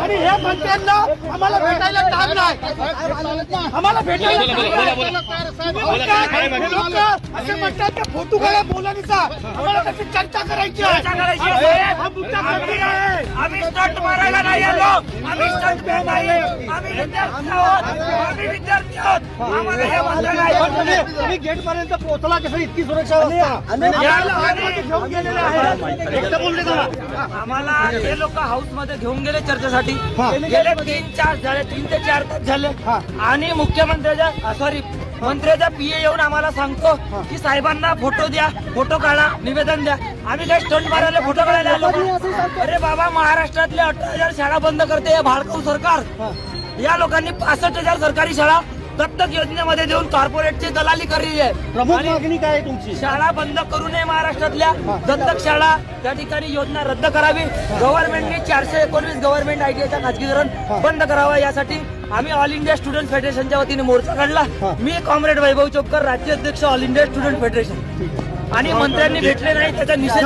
आणि हे मंत्र्यांना आम्हाला भेटायला काम नाही, आम्हाला भेटायला असे म्हणतात की फोटो काढा बोलानीचा, आम्हाला त्याची चर्चा करायची आहे. हा मुद्दा गंभीर आहे. आम्ही स्टंट मारायला नाही आलो, आम्ही स्टंट मॅन नाही, आम्ही विद्यार्थी आहोत, आम्ही विद्यार्थी आहोत. आम्हाला हे म्हणणं नाही. तुम्ही गेट पर्यंत पोहोचला कसं? इतकी सुरक्षा घेऊन गेलेले आहे. आम्हाला हे लोक हाऊस मध्ये घेऊन गेले चर्चेसाठी. गेले 3 ते 4 तास झाले आणि मंत्र्याचा पीए येऊन आम्हाला सांगतो की साहेबांना फोटो द्या, फोटो काढा, निवेदन द्या. आम्ही काय स्टंट मारायला फोटो काढायला आलो? अरे बाबा, महाराष्ट्रातले 18,000 शाळा बंद करते हे भाडकाऊ सरकार. या लोकांनी 65,000 सरकारी शाळा दत्तक योजनेमध्ये देऊन कॉर्पोरेटची दलाली करली आहे. प्रमुख मागणी काय आहे तुमची? शाळा बंद करू नये महाराष्ट्रातल्या, दत्तक शाळा त्या ठिकाणी योजना रद्द करावी. गव्हर्नमेंटने 419 गव्हर्नमेंट आयटीआयचा खाजगीकरण बंद करावं, यासाठी आम्ही ऑल इंडिया स्टुडंट फेडरेशनच्या वतीने मोर्चा काढला. मी कॉम्रेड वैभव चोपकर, राज्याध्यक्ष ऑल इंडिया स्टुडंट फेडरेशन. आणि मंत्र्यांनी भेटले नाही त्याचा निषेध